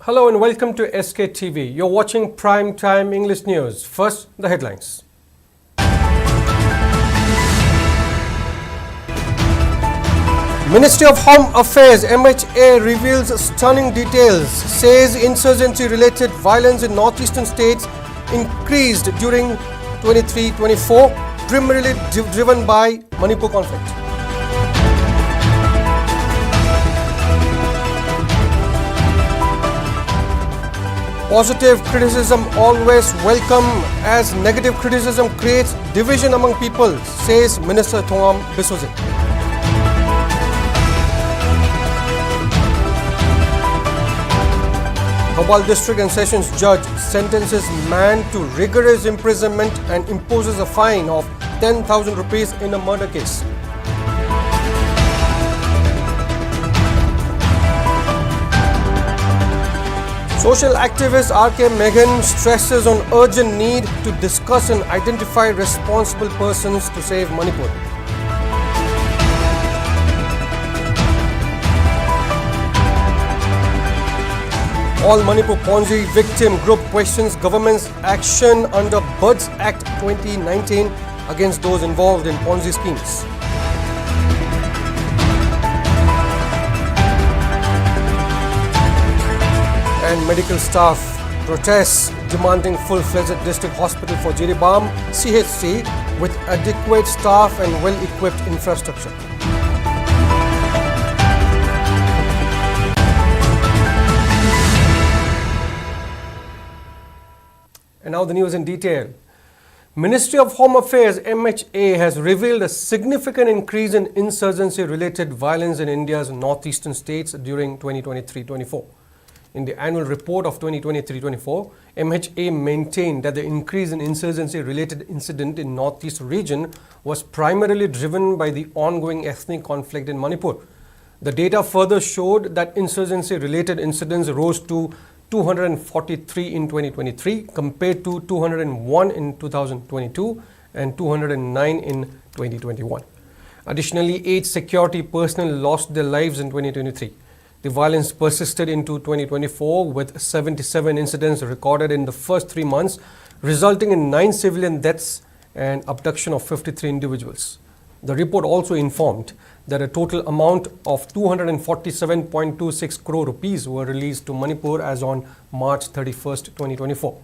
Hello and welcome to SKTV. You're watching Primetime English News. First, the headlines. Ministry of Home Affairs MHA reveals stunning details, says insurgency-related violence in northeastern states increased during 23-24, primarily driven by Manipur conflict. Positive criticism always welcome as negative criticism creates division among people, says Minister Thongam Biswajit. Bhopal District and Sessions Judge sentences man to rigorous imprisonment and imposes a fine of 10,000 rupees in a murder case. Social activist R.K. Meghan stresses on urgent need to discuss and identify responsible persons to save Manipur. All Manipur Ponzi victim group questions government's action under Buds Act 2019 against those involved in Ponzi schemes. And medical staff protests demanding full-fledged district hospital for Jiribam CHC with adequate staff and well-equipped infrastructure. And now the news in detail. Ministry of Home Affairs MHA has revealed a significant increase in insurgency-related violence in India's northeastern states during 2023-24. In the annual report of 2023-24, MHA maintained that the increase in insurgency-related incident in northeast region was primarily driven by the ongoing ethnic conflict in Manipur. The data further showed that insurgency-related incidents rose to 243 in 2023 compared to 201 in 2022 and 209 in 2021. Additionally, 8 security personnel lost their lives in 2023. The violence persisted into 2024 with 77 incidents recorded in the first 3 months, resulting in 9 civilian deaths and abduction of 53 individuals. The report also informed that a total amount of 247.26 crore rupees were released to Manipur as on March 31st, 2024.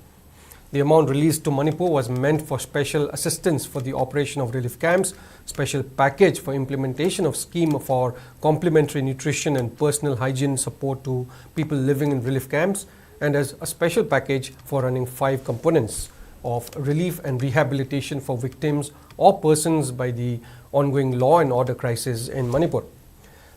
The amount released to Manipur was meant for special assistance for the operation of relief camps, special package for implementation of scheme for complementary nutrition and personal hygiene support to people living in relief camps, and as a special package for running 5 components of relief and rehabilitation for victims or persons by the ongoing law and order crisis in Manipur.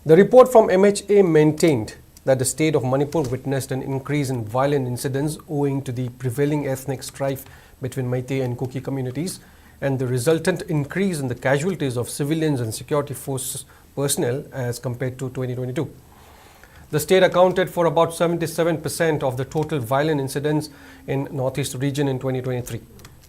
The report from MHA maintained that the state of Manipur witnessed an increase in violent incidents owing to the prevailing ethnic strife between Meitei and Kuki communities and the resultant increase in the casualties of civilians and security force personnel as compared to 2022. The state accounted for about 77% of the total violent incidents in Northeast region in 2023.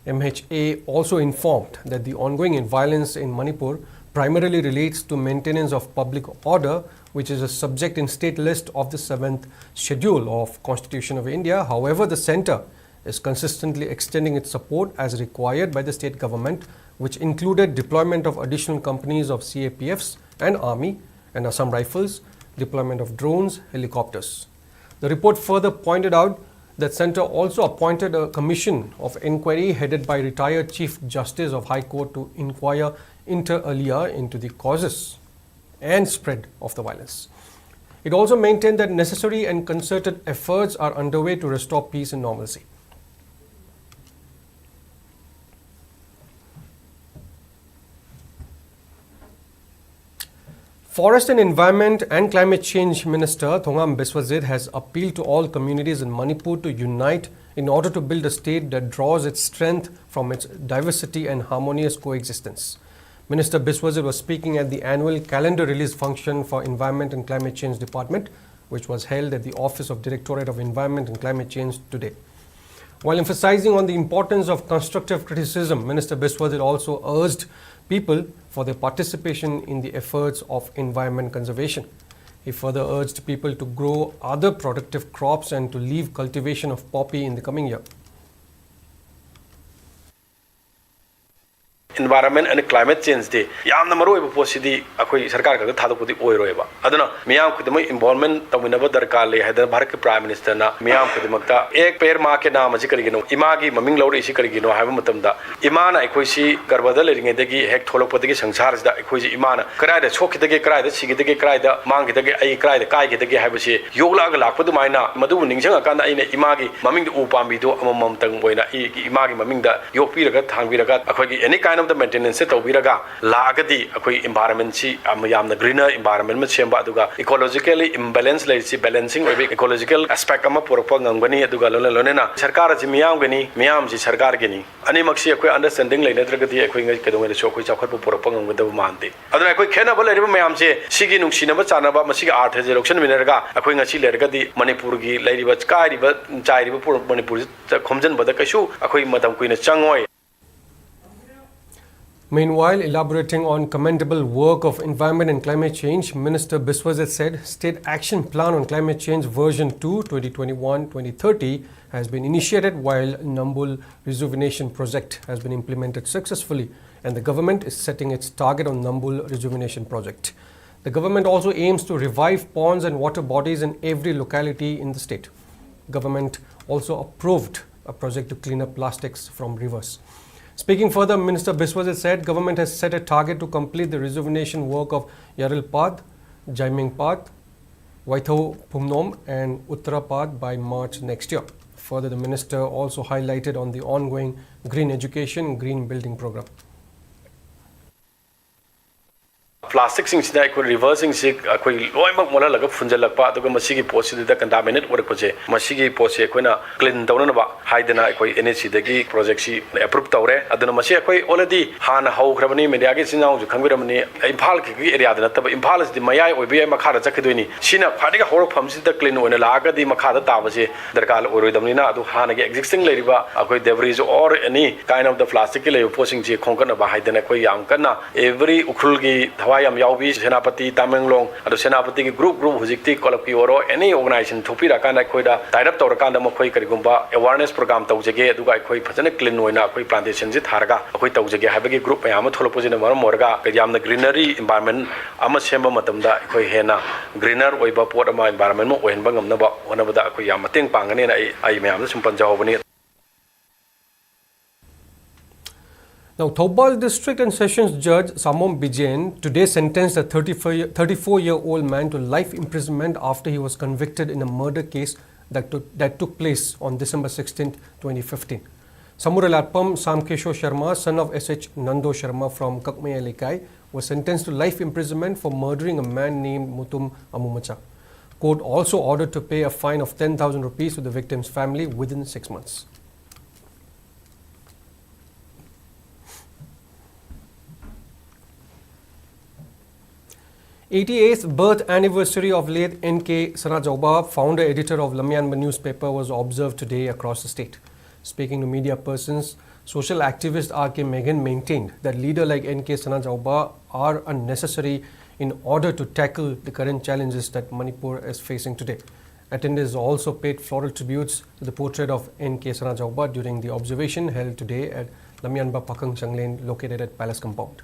MHA also informed that the ongoing violence in Manipur primarily relates to maintenance of public order, which is a subject in state list of the 7th schedule of Constitution of India. However, the centre is consistently extending its support as required by the state government, which included deployment of additional companies of CAPFs and Army and Assam Rifles, deployment of drones, helicopters. The report further pointed out that centre also appointed a commission of inquiry headed by retired Chief Justice of High Court to inquire inter alia into the causes and spread of the violence. It also maintained that necessary and concerted efforts are underway to restore peace and normalcy. Forest and Environment and Climate Change Minister Thongam Biswajit has appealed to all communities in Manipur to unite in order to build a state that draws its strength from its diversity and harmonious coexistence. Minister Biswajit was speaking at the annual calendar release function for Environment and Climate Change Department, which was held at the Office of Directorate of Environment and Climate Change today. While emphasizing on the importance of constructive criticism, Minister Biswajit also urged people for their participation in the efforts of environment conservation. He further urged people to grow other productive crops and to leave cultivation of poppy in the coming year. Environment and climate change de yamna maru eba posidi akoi sarkar ka thadu pudi oiroeba aduna miyam khudamai involvement taminaba darkar le haida bharat ke prime minister na miyam khudamakta ek per ma ke naam asi karigino imagi maming lawri isi karigino haiba matamda imana akoi si garbada le ringe degi hek tholokpodagi sangsar sida akoi si imana krai da chokidagi krai da sigidagi krai da mangidagi ai krai da kai gidagi haiba si yogla ga lakpadu maina madu ningsang akanda aina imagi maming du upambi do amamam tang boina imagi maming da yokpi raga thangbi raga akoi gi any kind the maintenance to biraga lagadi akoi environment si amyamna greener environment ma chemba aduga ecologically imbalance lai si balancing obi ecological aspect ama porpa ngangani aduga lonena sarkar ji miyam gani miyam ji sarkar gani ani maksi akoi understanding lai nadragadi akoi ngai kedong le chokoi chakhat pu porpa ngangada mante aduna akoi khena bal lai miyam je sigi nungsina ba chana ba masigi art je loction mineraga akoi ngasi lergadi manipur gi lairiba kairiba chairiba pur manipur khomjan bada kaishu akoi madam kuina changoi. Meanwhile, elaborating on commendable work of environment and climate change, Minister Biswajit said State Action Plan on Climate Change version 2 2021-2030 has been initiated while Nambul Rejuvenation Project has been implemented successfully and the government is setting its target on Nambul Rejuvenation Project. The government also aims to revive ponds and water bodies in every locality in the state. Government also approved a project to clean up plastics from rivers. Speaking further, Minister Biswajit said government has set a target to complete the rejuvenation work of Yaril Pad, Jaiming Pad, Waithau Pumnom and Uttara Pad by March next year. Further, the minister also highlighted on the ongoing green education, green building program. Plastic sing sida akoi reversing sig akoi loimak mola laga funjalakpa aduga masigi posi da contaminate work ko je masigi posi akoina clean dawna ba haidana akoi NHC dagi project si approve tawre aduna masi akoi already hana haugrabani media gi sinau ju khangbiramani Imphal ki area da nataba Imphal is the mayai oibi makha da chakhidoini sina phadiga horok famsi da clean oina laga di makha da tabase darkal oroidamni na adu hana gi existing leriba akoi debris or any kind of the plastic le posing ji khongkana ba haidana akoi yam kana every ukhul gi yam yaubi senapati tamenglong adu senapati ki group hujikti kolapki oro any organization thupira kana khoida tie up tor kanda makhoi karigumba awareness program taujage aduga khoi phajana clean oina khoi plantation ji tharaga khoi taujage habagi group yam tholopojina maram morga yamna greenery environment ama semba matamda khoi hena greener oiba pot ama environment mo ohenba ngamna ba onabada khoi yam mateng pangane na ai mayam sum panjawbani. Now, Thoubal District and Sessions Judge Samom Bijain today sentenced a 34-year-old man to life imprisonment after he was convicted in a murder case that took place on December 16, 2015. Samuralatpam Samkesho Sharma, son of S.H. Nando Sharma from Kakmaya Lekai, was sentenced to life imprisonment for murdering a man named Mutum Amumacha. Court also ordered to pay a fine of 10,000 rupees to the victim's family within 6 months. '88th birth anniversary of late N.K. Sanajauba, founder editor of Lamyanba newspaper, was observed today across the state. Speaking to media persons, social activist R.K. Megan maintained that leaders like N.K. Sanajauba are unnecessary in order to tackle the current challenges that Manipur is facing today. Attendees also paid floral tributes to the portrait of N.K. Sanajauba during the observation held today at Lamyanba Pakang Changlane, located at Palace Compound.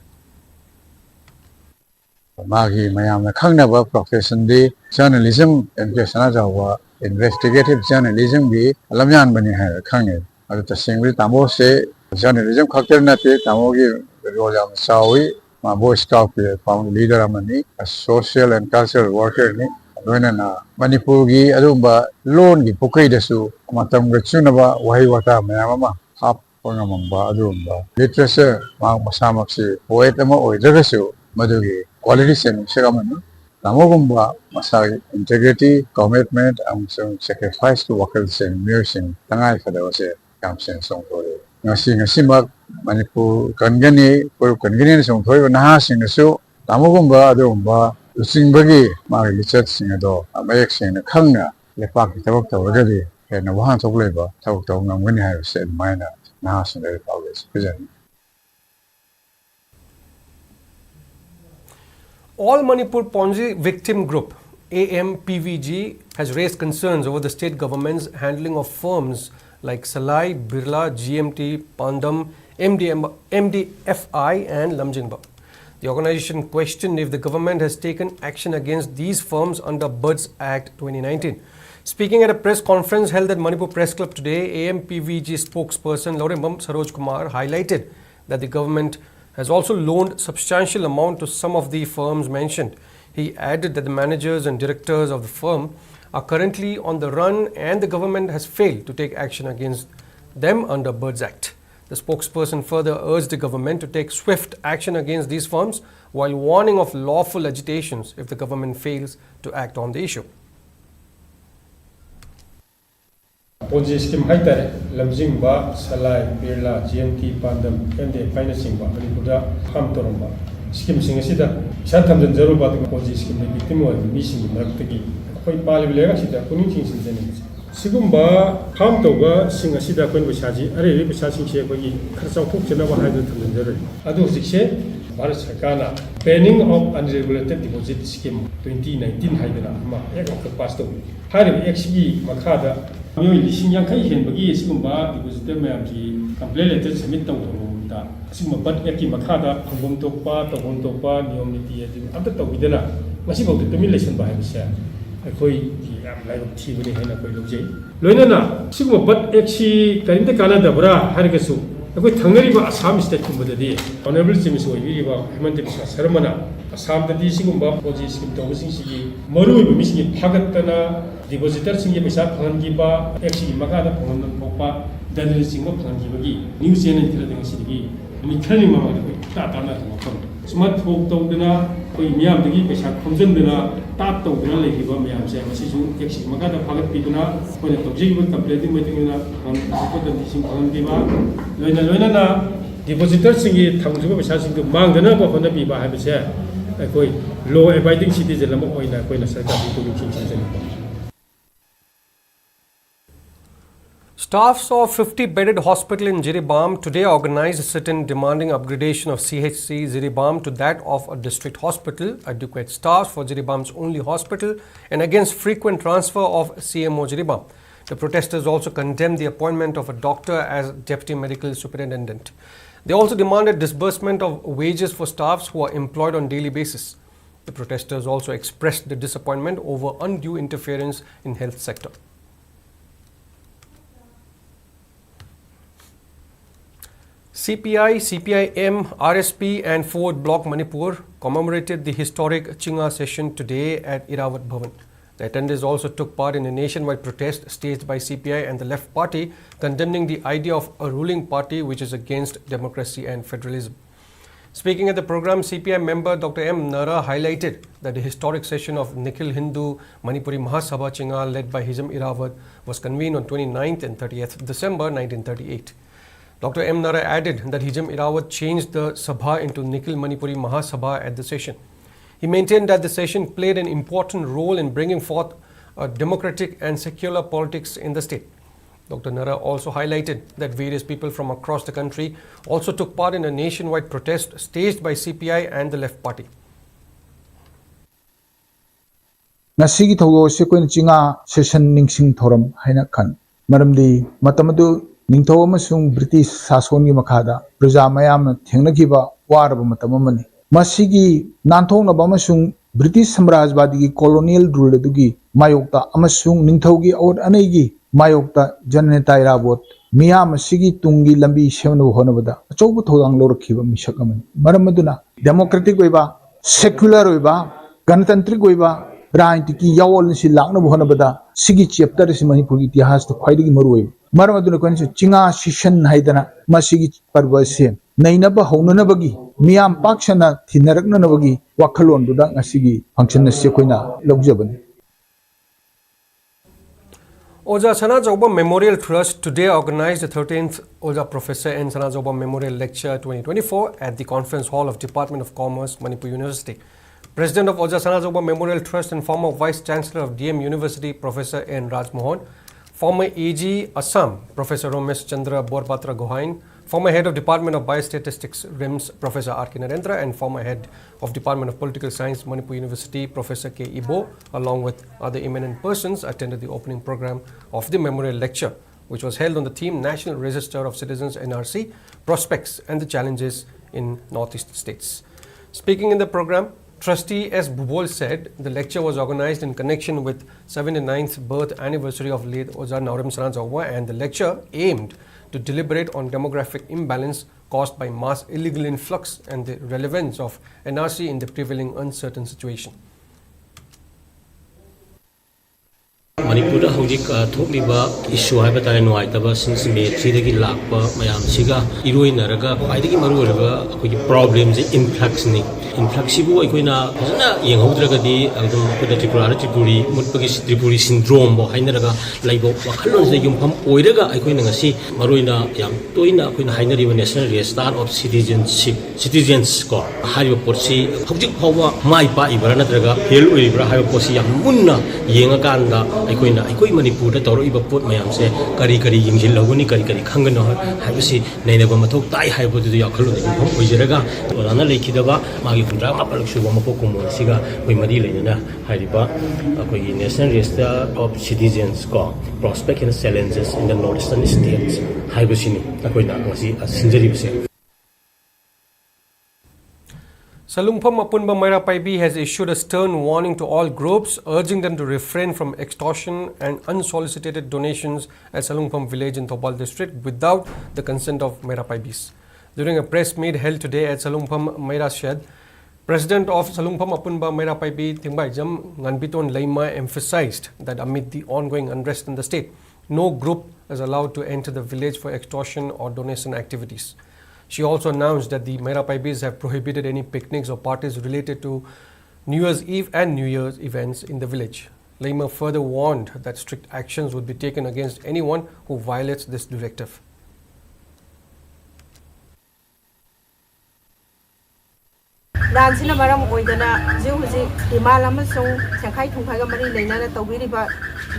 Magi mayamna khangnaba profession di journalism N.K. Sanajauba investigative journalism bi lamyan bani ha khangye adu tasengri tamo se journalism khakter na te tamo gi role am sawi ma boy scout found leader amani a social and cultural worker ni adona na Manipur gi adumba loan gi pukai dasu matam gachunaba wahi wata mayama hap pongamamba adumba literature ma masamakse poet ama oidragasu madugi quality sen segamanu namogumba masagi integrity commitment and sacrifice to workers sen nursing tangai fadawase kamsen song tore ngasi mak Manipur kangani por kangani song thoi na sing su namogumba adumba usingbagi ma research sing ado amayek sen khangna lepak tabak tawragadi hena wahan thokleba thawk taw ngamgani ha se maina na sing le always present. All Manipur Ponzi victim group AMPVG has raised concerns over the state government's handling of firms like Salai, Birla, GMT, Pandam, MDFI and Lamjingba. The organization questioned if the government has taken action against these firms under BIRDS Act 2019. Speaking at a press conference held at Manipur Press Club today, AMPVG spokesperson Laurembam Saroj Kumar highlighted that the government has also loaned substantial amount to some of the firms mentioned. He added that the managers and directors of the firm are currently on the run and the government has failed to take action against them under BIRDS Act. The spokesperson further urged the government to take swift action against these firms while warning of lawful agitations if the government fails to act on the issue. Ponzi scheme haitare Lamjingba, Salai, Birla, GMT, Pandam, MDFI na singba Manipurda ham toromba scheme singa sida santam jan zaru ba Ponzi scheme ni victim wa mi sing maktagi koi pal bilega sida kuning sing sing jani sigumba ham toba singa sida koin bisaji are re bisasing che koi kharchau thuk chena ba haidu tham jan adu sikse Bharat Sarkar Banning of Unregulated Deposit Scheme 2019 haidana ma ek of pass to hari XB makada Miyoi lising yang kai hen bagi sigumba depositor mayam ki complaint letter submit tau da sigumba bat eki makada phangom tokpa tawon tokpa niyom niti adi amta tawidana masi bau de lesson ba haibse akoi ki am lai thi bani hena koi lojei loinana sigumba bat eksi karimte kana dabra hargasu akoi thangnariba Assam state kumbadadi honorable chief oibiriba Hemant Biswa Sarmana Assam dadi sigumba Ponzi scheme tawsing sigi maru bi misgi phagatana depositor singe pesa phangiba exi makada phongan pokpa dalil singba phangibagi new channel thira ding sigi ni khani mama de ta ta na thon smart phok tawdana koi miyam dagi pesa khomjan dana ta tawdana lehiba miyam se masi su exi makada phagat piduna koi tawjiba complete meeting na on support the sing phangiba loina na depositor singe thangjuba pesa sing mangdana ba hona bi ba habise koi law abiding citizen lama oina koi na sarkar bi to sing sing Staffs of 50-bedded hospital in Jiribam today organized a sit-in demanding upgradation of CHC Jiribam to that of a district hospital, adequate staff for Jiribam's only hospital, and against frequent transfer of CMO Jiribam. The protesters also condemned the appointment of a doctor as deputy medical superintendent. They also demanded disbursement of wages for staffs who are employed on daily basis. The protesters also expressed their disappointment over undue interference in health sector. CPI, CPIM, RSP and Forward Bloc Manipur commemorated the historic Chinga session today at Irawat Bhavan. The attendees also took part in a nationwide protest staged by CPI and the Left Party, condemning the idea of a ruling party which is against democracy and federalism. Speaking at the program, CPI member Dr. M. Nara highlighted that the historic session of Nikhil Hindu Manipuri Mahasabha Chinga led by Hizam Irawat was convened on 29th and 30th December 1938. Dr. M. Nara added that Hizam Irawat changed the Sabha into Nikhil Manipuri Mahasabha at the session. He maintained that the session played an important role in bringing forth a democratic and secular politics in the state. Dr. Nara also highlighted that various people from across the country also took part in a nationwide protest staged by CPI and the Left Party. Nasigi thogo se koin chinga session ningsing thoram haina khan maramdi matamadu Ningtho amasung British sasoni makada praja mayam thengnakiba waraba matamamani masigi nanthongnaba amasung British samrajbadi colonial rule adugi mayokta amasung ningthogi awat anaigi mayokta janeta irabot miyam sigi tungi lambi semnu honabada achobu thodang lorakhiba misak amani maramaduna democratic oiba secular oiba ganatantric oiba rajnitiki yawol si lakna honabada sigi chapter si Manipur itihas to khwaidigi maru Maram aduna kwan chinga session haidana masigi parva se nainaba haunanabagi miyam pakshana thinaraknanabagi wakhalon duda ngasigi function na se koina laujabani. Oja Sanajauba Memorial Trust today organized the 13th Oja Professor N. Sanajauba Memorial Lecture 2024 at the Conference Hall of Department of Commerce, Manipur University. President of Oja Sanajauba Memorial Trust and former Vice Chancellor of DM University, Professor N. Rajmohan, former AG Assam, Professor Ramesh Chandra Borpatra Gohain, former Head of Department of Biostatistics, RIMS, Professor R. K. Narendra, and former Head of Department of Political Science, Manipur University, Professor K. Ibo, along with other eminent persons, attended the opening program of the memorial lecture, which was held on the theme National Register of Citizens NRC, Prospects and the Challenges in Northeast States. Speaking in the program, Trustee S. Bubol said the lecture was organized in connection with 79th birth anniversary of late Ozar Naurim Saran Zawwa, and the lecture aimed to deliberate on demographic imbalance caused by mass illegal influx and the relevance of NRC in the prevailing uncertain situation. Manipur hojik thokliba issue haiba tare nuaitaba singsime thridagi lakpa mayam siga iroinaraga paidagi maru orga akoi problem je influx ni influx sibu aikoina phajana yenghaudragadi agdum akoida tripuri mutpagi tripuri syndrome bo hainaraga laibo wakhalon je yumpham oiraga aikoina ngasi maruina yam toina akoina hainariba national register of citizens ko hariba porsi hojik phawa mai pa ibara natraga fail oibra haiba porsi yam munna yenga kanda aikoina aikoi manipur da toro iba pot mayam se kari yingjil loguni kari khangana haibasi nainaba mathok tai haibo du yakhalu da yumpham oijeraga orana lekhidaba magi fundra apaluk suba mapokum siga koi madi leinana hariba akoi national register of citizens ko prospect and challenges in the northeastern states haibasi ni akoina ngasi sinjari Salungpham Apunba Maira Paibi has issued a stern warning to all groups, urging them to refrain from extortion and unsolicited donations at Salungpham village in Thopal district without the consent of Maira Paibis. During a press meet held today at Salungpham Maira Shed, President of Salungpham Apunba Maira Paibi Thingbaijam Nganbiton Laima emphasized that amid the ongoing unrest in the state, no group is allowed to enter the village for extortion or donation activities. She also announced that the Maira Paibis have prohibited any picnics or parties related to New Year's Eve and New Year's events in the village. Laima further warned that strict actions would be taken against anyone who violates this directive. Dansina maram oidana jiuji himalama song thankai thungkhaga mari leinana tawiriba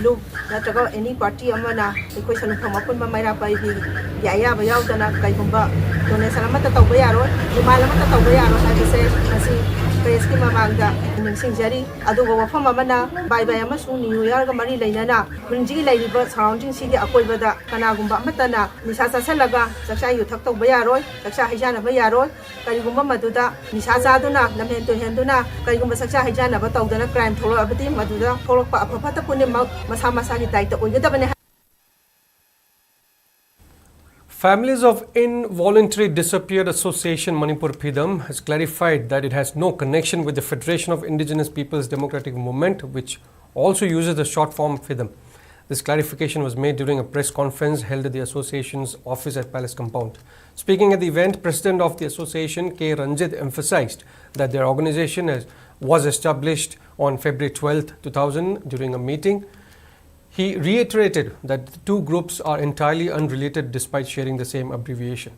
loop nataga any party amana ekoi Salungpham Apunba Maira Paibi yaya ba yaudana kaigumba donation amata tawba yaro himalama ta tawba yaro habise asi press ki mamanga ningsingjari adugo wafam amana bai amasung New Year ga mari leinana hunji leiriba surrounding sigi akoibada kanagumba amatana nisa sasalaga saksa yu thak tawba yaro saksa hijana ba yaro karigumba maduda nisa aduna namhen to henduna karigumba saksa hijana ba tawdana crime tholo abati maduda tholokpa apapata pune masa gi daita oigadabane. Families of Involuntary Disappeared Association Manipur PIDAM has clarified that it has no connection with the Federation of Indigenous Peoples Democratic Movement, which also uses the short form FIDAM. This clarification was made during a press conference held at the association's office at Palace Compound. Speaking at the event, President of the association, K. Ranjit, emphasized that their organization was established on February 12, 2000 during a meeting. He reiterated that the two groups are entirely unrelated despite sharing the same abbreviation.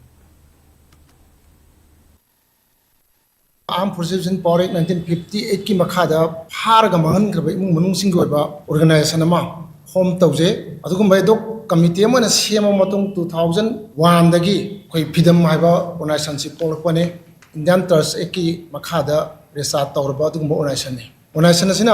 Armed Forces Power Act 1958 ki makhada pharaga mahan graba imung manung sing goiba organization ama home tawje adugumbai dok committee amana sema matung 2001 dagi koi PIDAM haiba organization si polpane Indian Trust Act ki makhada resart tawrba adugumba organization ni organization asina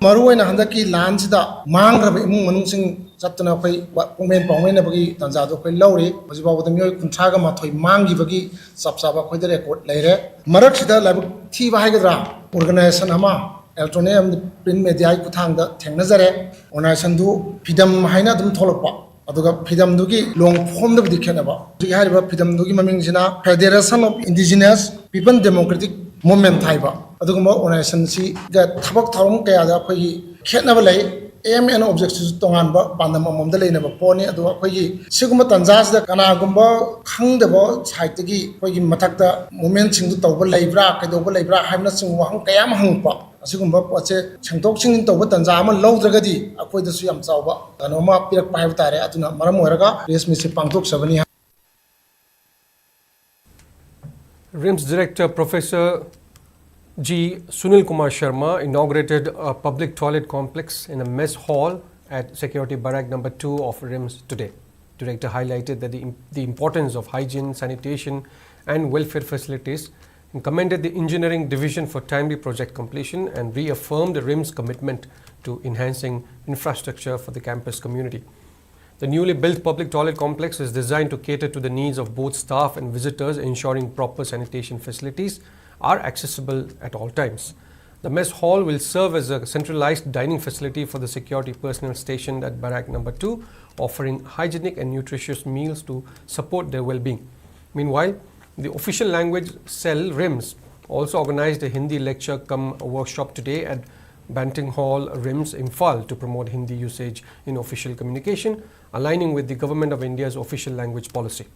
maruwaina handaki land sida mangraba imung manung sing satna koi pongmen bagi tanja do koi lauri hojiba bodam yoi kuntraga mathoi mangi bagi sapsaba koi de record leire marak sida lab thiba haigadra organization ama electronic print media ai kuthang da thengna jare organization du PIDAM haina dum tholokpa aduga PIDAM du gi long form da bidi khenaba ji hariba PIDAM du gi maming sina Federation of Indigenous People Democratic Movement haiba aduguma organization si ga thabak tharum kaya da khoi khetnaba lei aim and objectives tongan ba bandam amom da leina ba poni adu khoi siguma tanjas da kana gumba khangdaba site gi khoi mathak da movement sing du tawba leibra kaidoba leibra haimna sing wahang kaya ma hangpa asigumba poche changtok sing tawba tanja ama lowdragadi akhoi da su yam chawba tanoma pirak pai tare atuna maram oraga resmi se pangtok sabani. RIMS Director Professor G. Sunil Kumar Sharma inaugurated a public toilet complex in a mess hall at Security Barrack number 2 of RIMS today. Director highlighted that the importance of hygiene, sanitation and welfare facilities and commended the engineering division for timely project completion and reaffirmed the RIMS commitment to enhancing infrastructure for the campus community. The newly built public toilet complex is designed to cater to the needs of both staff and visitors, ensuring proper sanitation facilities are accessible at all times. The mess hall will serve as a centralized dining facility for the security personnel stationed at Barrack number 2, offering hygienic and nutritious meals to support their well-being. Meanwhile, the official language cell RIMS also organized a Hindi lecture cum workshop today at Banting Hall, RIMS, Imphal to promote Hindi usage in official communication, aligning with the Government of India's official language policy.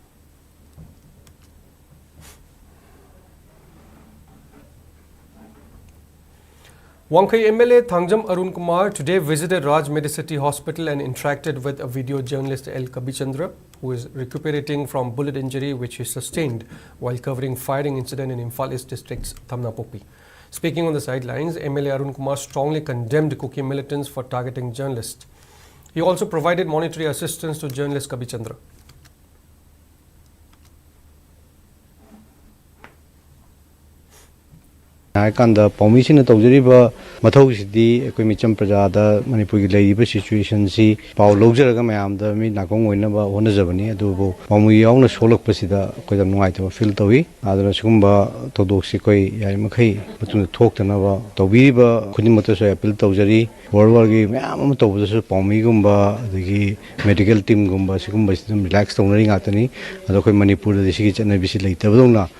Wangkai MLA Thangjam Arun Kumar today visited Raj Medicity Hospital and interacted with a video journalist L. Kabichandra, who is recuperating from bullet injury which he sustained while covering firing incident in Imphal East District's Thamnapopi. Speaking on the sidelines, MLA Arun Kumar strongly condemned Kuki militants for targeting journalists. He also provided monetary assistance to journalist Kabichandra. Kanda permission to deliver Matosidi, Equimicham Prajada, Manipuri labor situation, see Paul Loger Gamayam, the Midnakong Winaba, Honazavani, Dubo, Pomi own a solo Pasida, Kodam White or Filtowi, other Sumba, Todoxikoi, Yamaki, but to talk to Nava, Tobiba, Kudimotosa, Piltozari, World War Game, Yamato, Pomigumba, the medical team Gumba, Sikumba, relaxed on ring attorney, Adoko Manipur, the Sikich and ABC later.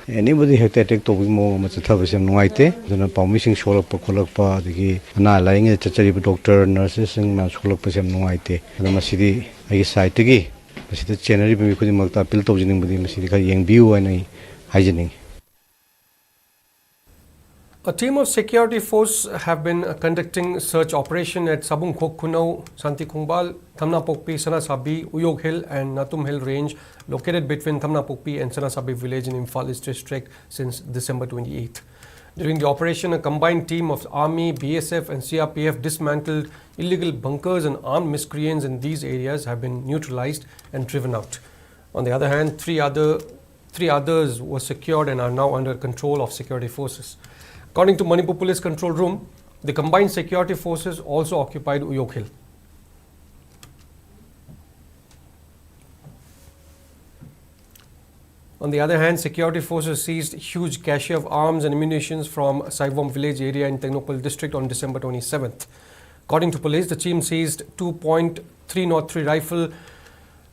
Anybody had to take Tobimo, Matavas White. The permission show up a collopa, the lying at the doctor, nurses, and Masholop Pasam Noite, and the Masidi, I side to gay. But the generally we could make a piltogen with the Masika young view and hygienic. A team of security force have been conducting search operation at Sabung Kokunau, Santi Kungbal, Thamnapopi, Sanasabi, Uyog Hill and Natum Hill range located between Thamnapopi and Sanasabi village in Imphal East District since December 28th. During the operation, a combined team of Army, BSF and CRPF dismantled illegal bunkers and armed miscreants in these areas have been neutralized and driven out. On the other hand, three others were secured and are now under control of security forces. According to Manipur Police Control Room, the combined security forces also occupied Uyog Hill. On the other hand, security forces seized huge cache of arms and ammunition from Saivom village area in Technopal district on December 27th. According to police, the team seized 2.303 rifle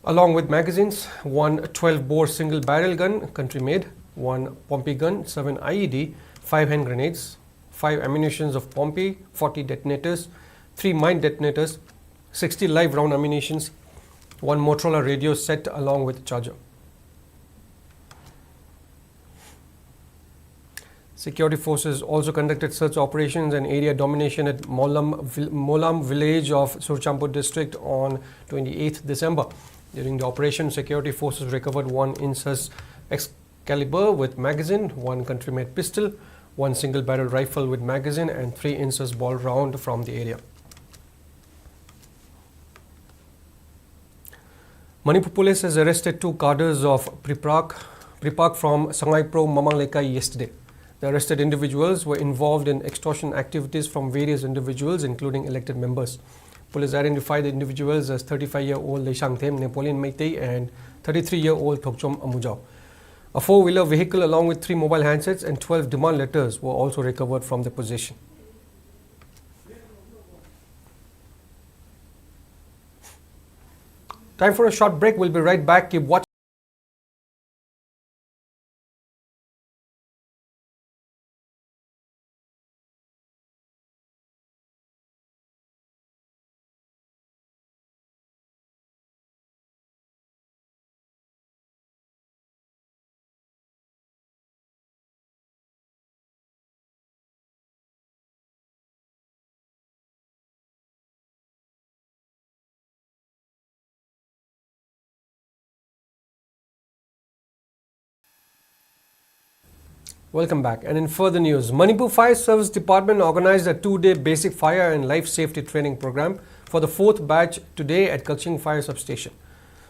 along with magazines, one 12-bore single barrel gun, country made, one Pompey gun, 7 IED, 5 hand grenades, 5 ammunitions of Pompey, 40 detonators, 3 mine detonators, 60 live round ammunitions, one Motorola radio set along with charger. Security forces also conducted search operations and area domination at Molam village of Surchampur district on 28th December. During the operation, security forces recovered one Insus Excalibur with magazine, one country-made pistol, one single-barrel rifle with magazine and 3 Insus ball round from the area. Manipur police has arrested 2 cadres of Pripak from Sangai Pro Mamanglekai yesterday. The arrested individuals were involved in extortion activities from various individuals, including elected members. Police identified the individuals as 35-year-old Leishangthem Napoleon Meitei and 33-year-old Thokchom Amujao. A 4-wheeler vehicle along with 3 mobile handsets and 12 demand letters were also recovered from their possession. Time for a short break. We'll be right back. Keep watching. Welcome back. And in further news, Manipur Fire Service Department organized a 2-day basic fire and life safety training program for for the 4th batch today at Kaching Fire Substation.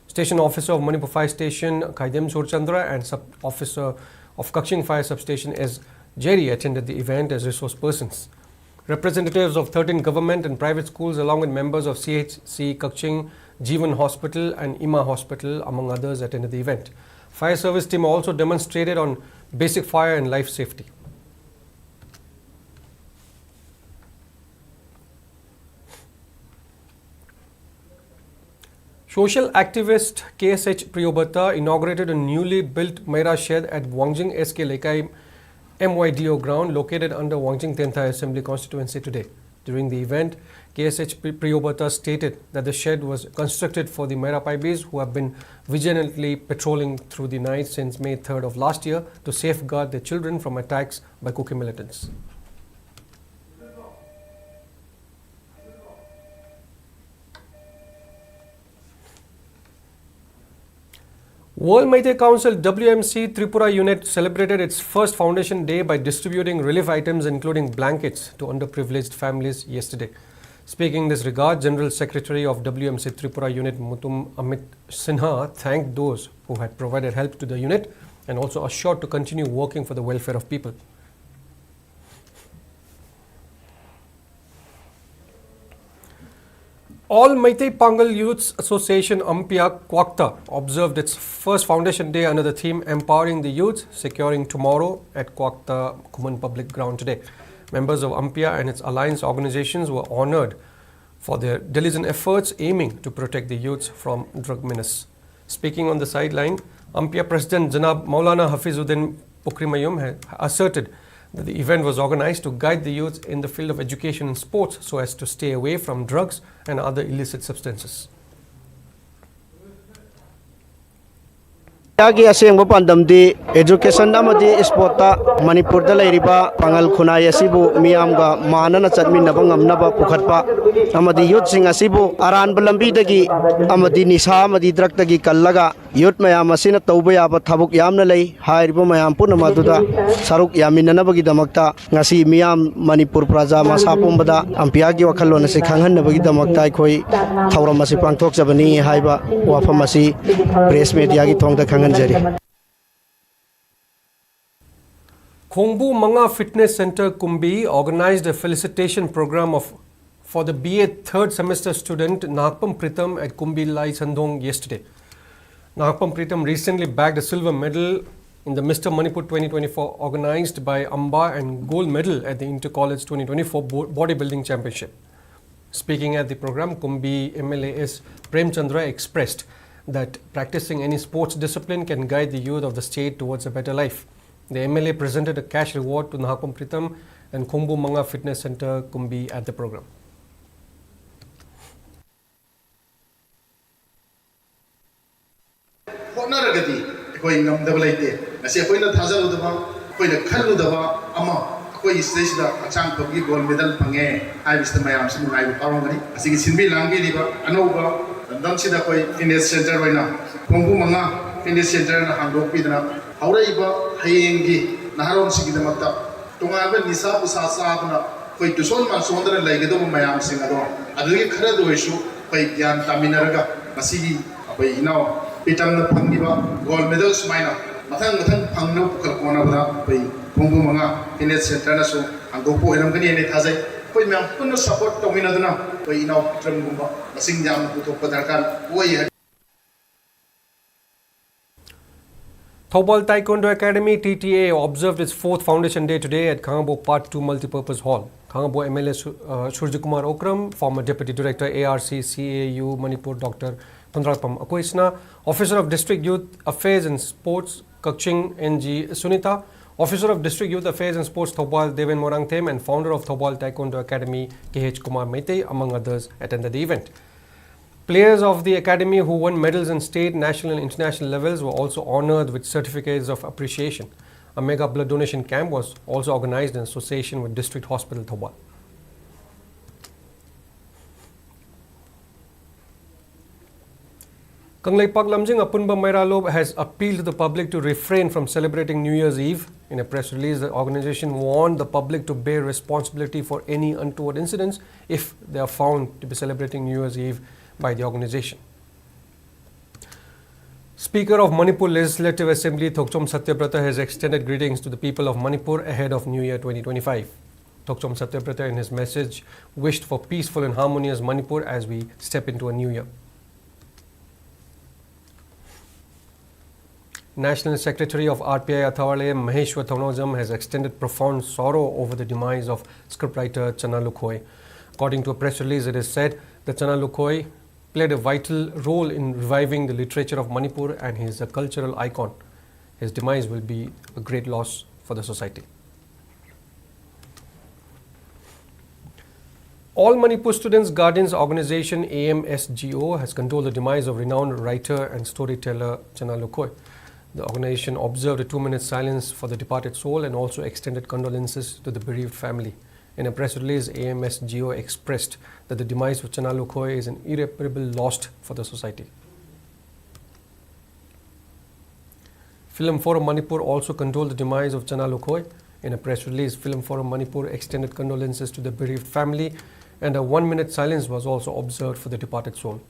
Station Officer of Manipur Fire Station Kaidem Surchandra and Sub Officer of Kaching Fire Substation S. Jerry attended the event as resource persons. Representatives of 13 government and private schools along with members of CHC Kaching, Jeevan Hospital and Ima Hospital among others attended the event. Fire service team also demonstrated on basic fire and life safety. Social activist KSH inaugurated a newly built Maira shed at Wangjing SK Lekai MYDO ground located under Wangjing Tenthai Assembly constituency today. During the event, KSH stated that the shed was constructed for the Maira Paibis who have been vigilantly patrolling through the night since May 3rd of last year to safeguard their children from attacks by Kuki militants. World Meitei Council WMC Tripura unit celebrated its first foundation day by distributing relief items including blankets to underprivileged families yesterday. Speaking in this regard, General Secretary of WMC Tripura unit Mutum Amit Sinha thanked those who had provided help to the unit and also assured to continue working for the welfare of people. All Meitei Pangal Youth Association Ampia Kwakta observed its first foundation day under the theme Empowering the Youth, Securing Tomorrow at Kwakta Kuman Public Ground today. Members of Ampia and its alliance organizations were honored for their diligent efforts aiming to protect the youths from drug menace. Speaking on the sideline, Ampia President Janab Maulana Hafizuddin Pukrimayum asserted that the event was organized to guide the youth in the field of education and sports so as to stay away from drugs and other illicit substances. Yagi aseng pandam di education namadi sporta Manipur da lairiba pangal khunai asibu miamga manana chatminna ngamnaba pukhatpa amadi youth sing asibu aran balambi dagi amadi nisa amadi drug dagi kallaga youth mayam asina tauba yaba thabuk yamna lei hairiba mayam puna maduda saruk yaminna bagi damakta ngasi miam Manipur praja masapumbada ampiagi wakhalona se khanghan bagi damakta khoi thauram asi pangthok jabani haiba wafam asi press media gi thongda Khongbu Manga Fitness Center Kumbi organized a felicitation program for the BA third semester student Nagpam Pritam at Kumbi Lai Sandong yesterday. Nagpam Pritam recently bagged a silver medal in the Mr. Manipur 2024 organized by Amba and gold medal at the Inter-College 2024 Bodybuilding Championship. Speaking at the program, Kumbi MLA S. Prem Chandra expressed that practicing any sports discipline can guide the youth of the state towards a better life. The MLA presented a cash reward to Nahapam Pritam and Khongbu Manga Fitness Center Kumbi at the program. Sida koi fitness center right Khongbu Manga fitness center na hangdok pidana hauraiba hayengi naharon sigidamata tongabe nisa pusa saabna koi tuson man sondra laigedo mayam singado adugi khara doisu koi gyan taminaraga masigi abai inao pitamna phangiba gold medal sumaina mathang phangno pukal kona bada bai Khongbu Manga fitness center na so hangdok po enam kani ene thajai koi myam punno support tominaduna koi inao pitram gumba masing jam putok padarkan oi Thobal Taekwondo Academy TTA observed its 4th foundation day today at Khangabo Part 2 Multipurpose Hall. Khangabo MLA Surjikumar Okram, former Deputy Director ARC CAU Manipur Dr. Pundrapam Akoisna, Officer of District Youth Affairs and Sports Kaching NG Sunita, Officer of District Youth Affairs and Sports Thobal Deven Morangthem and founder of Thobal Taekwondo Academy KH Kumar Meitei among others attended the event. Players of the academy who won medals in state, national and international levels were also honored with certificates of appreciation. A mega blood donation camp was also organized in association with District Hospital Thobal. Kanglaipak Lamjing Apunba Mairalob has appealed to the public to refrain from celebrating New Year's Eve In a press release, the organization warned the public to bear responsibility for any untoward incidents if they are found to be celebrating New Year's Eve by the organization. Speaker of Manipur Legislative Assembly Thokchom Satyabrata has extended greetings to the people of Manipur ahead of New Year 2025. Thokchom Satyabrata in his message wished for peaceful and harmonious Manipur as we step into a new year. National Secretary of RPI Athawale Maheshwar Thaunojam has extended profound sorrow over the demise of scriptwriter Chana Lukhoi. According to a press release, it is said that Chana Lukhoi played a vital role in reviving the literature of Manipur and he is a cultural icon. His demise will be a great loss for the society. All Manipur Students Guardians Organization AMSGO has condoled the demise of renowned writer and storyteller Chana Lukhoi. The organization observed a 2-minute silence for the departed soul and also extended condolences to the bereaved family. In a press release, AMSGO expressed that the demise of Chana Lukhoi is an irreparable loss for the society. Film Forum Manipur also condoled the demise of Chana Lukhoi. In a press release, Film Forum Manipur extended condolences to the bereaved family and a 1-minute silence was also observed for the departed soul.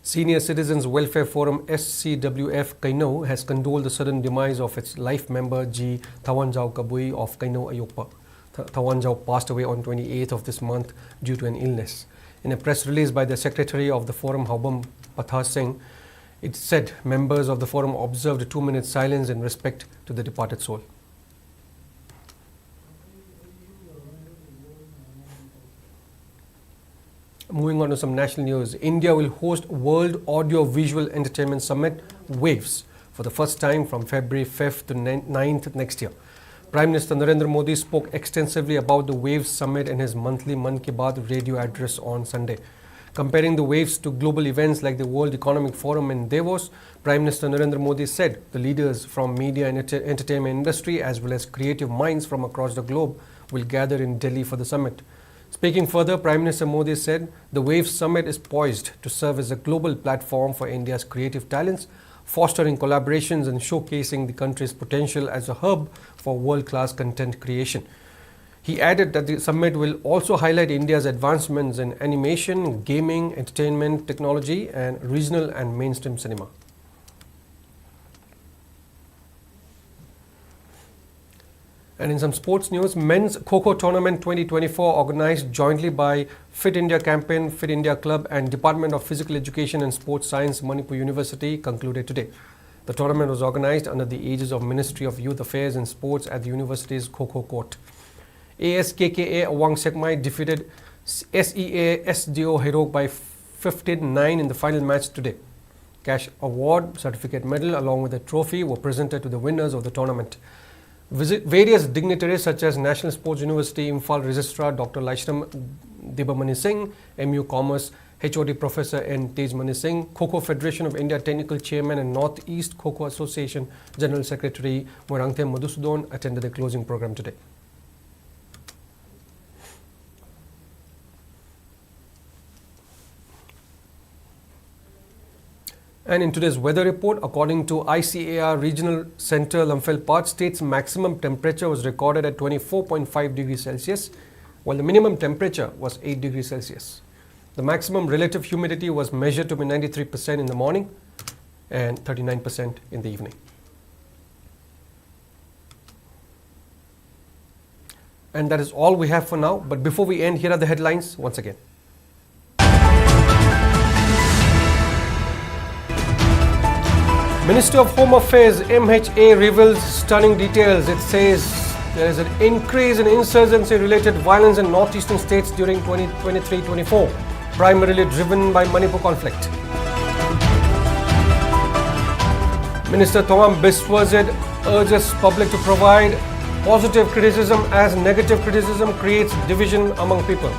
Senior Citizens Welfare Forum SCWF Kainau has condoled the sudden demise of its life member G. Thawanjau Kabui of Kainau Ayokpa. Thawanjau passed away on 28th of this month due to an illness. In a press release by the Secretary of the Forum Haubam Pathar Singh, it said members of the forum observed a 2-minute silence in respect to the departed soul. Moving on to some national news, India will host World Audio Visual Entertainment Summit WAVES for the first time from February 5th to 9th next year. Prime Minister Narendra Modi spoke extensively about the WAVES Summit in his monthly Man Ki Baat radio address on Sunday. Comparing the WAVES to global events like the World Economic Forum in Davos, Prime Minister Narendra Modi said the leaders from media and entertainment industry as well as creative minds from across the globe will gather in Delhi for the summit. Speaking further, Prime Minister Modi said the WAVES Summit is poised to serve as a global platform for India's creative talents, fostering collaborations and showcasing the country's potential as a hub for world-class content creation. He added that the summit will also highlight India's advancements in animation, gaming, entertainment, technology, and regional and mainstream cinema. And in some sports news, Men's Kho-Kho Tournament 2024 organized jointly by Fit India Campaign, Fit India Club and Department of Physical Education and Sports Science, Manipur University concluded today. The tournament was organized under the aegis of Ministry of Youth Affairs and Sports at the university's Kho-Kho court. ASKKA Awang Sekmai defeated SEA SDO Herok by 15-9 in the final match today. Cash award, certificate medal along with a trophy were presented to the winners of the tournament. Various dignitaries such as National Sports University Imphal Registrar Dr. Laishram Debamani Singh, MU Commerce HOD Professor N. Tejmani Singh, Kho-Kho Federation of India Technical Chairman and Northeast Kho-Kho Association General Secretary Morangthe Madhusudon attended the closing program today. And in today's weather report, according to ICAR Regional Center Lamphel Part, state's maximum temperature was recorded at 24.5 degrees Celsius, while the minimum temperature was 8 degrees Celsius. The maximum relative humidity was measured to be 93% in the morning and 39% in the evening. And that is all we have for now. But before we end, here are the headlines once again. Ministry of Home Affairs MHA reveals stunning details. It says there is an increase in insurgency-related violence in northeastern states during 2023-24, primarily driven by Manipur conflict. Minister Thongam Biswajit urges public to provide positive criticism as negative criticism creates division among people.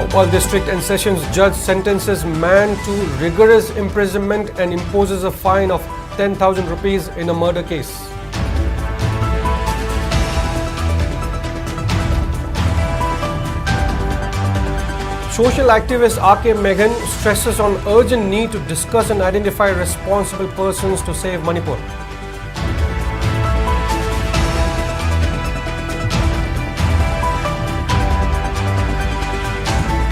Imphal District and Sessions Judge sentences man to rigorous imprisonment and imposes a fine of 10,000 rupees in a murder case. Social activist R.K. Meghan stresses on urgent need to discuss and identify responsible persons to save Manipur.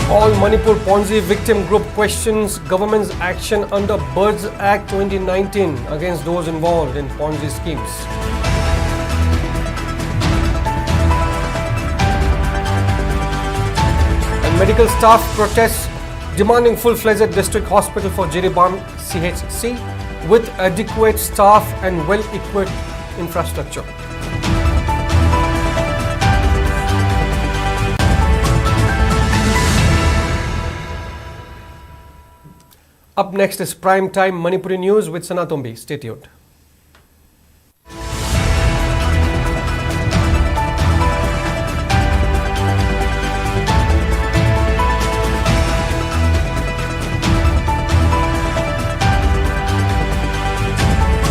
All Manipur Ponzi victim group questions government's action under Birds Act 2019 against those involved in Ponzi schemes. And medical staff protests demanding full-fledged district hospital for Jiribam CHC with adequate staff and well-equipped infrastructure. Up next is Prime Time Manipuri News with Sana Tombi. Stay tuned.